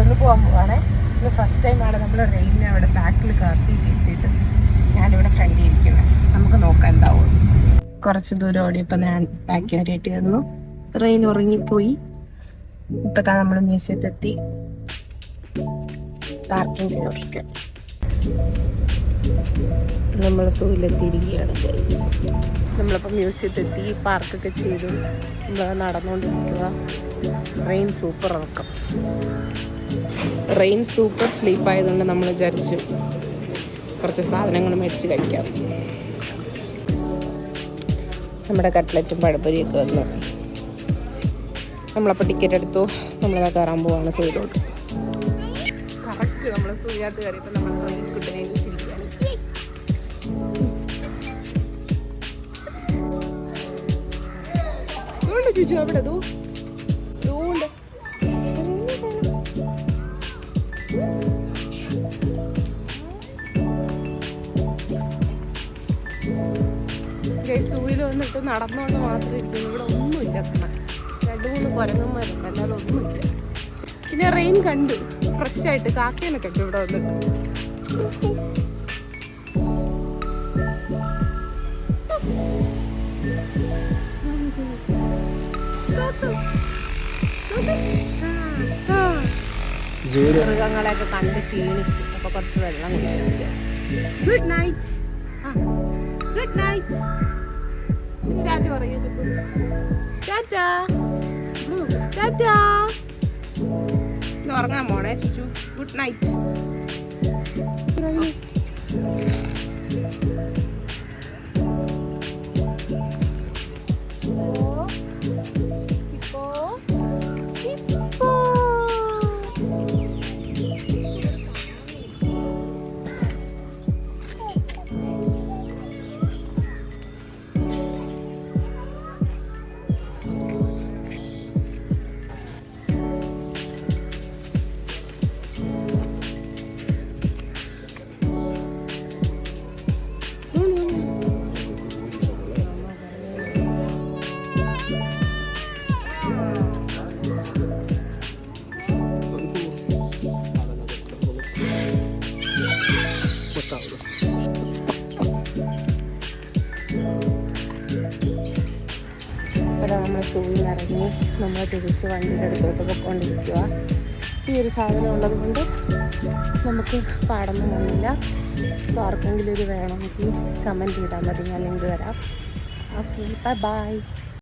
നടന്നു പോകാൻ പോവാണേ. ഇത് ഫസ്റ്റ് ടൈമാണ് നമ്മൾ റെയിനിനെ അവിടെ ബാക്കിൽ കാർ സീറ്റ് ഇരുത്തിയിട്ട് ഞാനിവിടെ ഫ്രണ്ടിൽ ഇരിക്കുന്നത്. നമുക്ക് നോക്കാം എന്താവും. കുറച്ച് ദൂരം ഓടിയപ്പോൾ ഞാൻ ബാക്ക് കയറിയിട്ട് വന്നു. റെയിൻ ഉറങ്ങിപ്പോയി. ഇപ്പം നമ്മൾ മ്യൂസിയത്തെത്തി പാർക്കിംഗ് ചെയ്തോണ്ടിരിക്കുക. നമ്മൾ സൂയിലെത്തിയിരിക്കുകയാണ് ഗൈസ്. നമ്മളിപ്പോൾ മ്യൂസിയത്തെത്തി പാർക്കൊക്കെ ചെയ്തു നമ്മൾ നടന്നുകൊണ്ടിരിക്കുക. റെയിൻ സൂപ്പർ ഉറക്കം. റെയിൻ സൂപ്പർ സ്ലീപ്പ് ആയതുകൊണ്ട് നമ്മൾ വിചാരിച്ചു കുറച്ച് സാധനങ്ങൾ മേടിച്ച് കഴിക്കാം. നമ്മുടെ കട്ട്ലറ്റും പഴപ്പൊരിയൊക്കെ വന്ന് നമ്മളപ്പോൾ ടിക്കറ്റ് എടുത്തു. നമ്മളത് കയറാൻ പോവാണ് സൂയിലോട്ട്. കറക്റ്റ് നമ്മൾ സൂര്യാത്ത് കയറിയപ്പോൾ നമ്മൾ റെയിൻ കുട്ടനെ ചിരിക്കുകയാണ്. ചുച്ചു അവിടെ സൂയിൽ വന്നിട്ട് നടന്നുകൊണ്ട് മാത്രം ഇരിക്കുന്നു. ഇവിടെ ഒന്നുമില്ല. 2-3 കുരങ്ങന്മാരുണ്ട്, അല്ലാതെ ഒന്നുമില്ല. പിന്നെ റെയിൻ കണ്ടു ഫ്രഷ് ആയിട്ട് കാക്കേനെ കണ്ടു ഇവിടെ വന്നിട്ട്. മൃഗങ്ങളെയൊക്കെ കണ്ട് ക്ഷീണിച്ച് അപ്പൊ കുറച്ച് വെള്ളം കുടിക്കാൻ വിചാരിച്ചു. Good night. Good night. Tata പറയൂ ചുപ്പു. ടാറ്റാ ടാറ്റാ. ഉറങ്ങാൻ പോണേ ചുച്ചു. Good night. നമ്മൾ സൂയിൽ ഇറങ്ങി നമ്മൾ തിരിച്ച് വണ്ടിയുടെ അടുത്തോട്ട് പോയിക്കൊണ്ടിരിക്കുക. ഈ ഒരു സാധനം ഉള്ളത് കൊണ്ട് നമുക്ക് പാടൊന്നും വന്നില്ല. സോ ആർക്കെങ്കിലും ഇത് വേണമെങ്കിൽ കമൻറ്റ് ചെയ്താൽ മതി, ഞാൻ ലിങ്ക് തരാം. Okay, bye bye.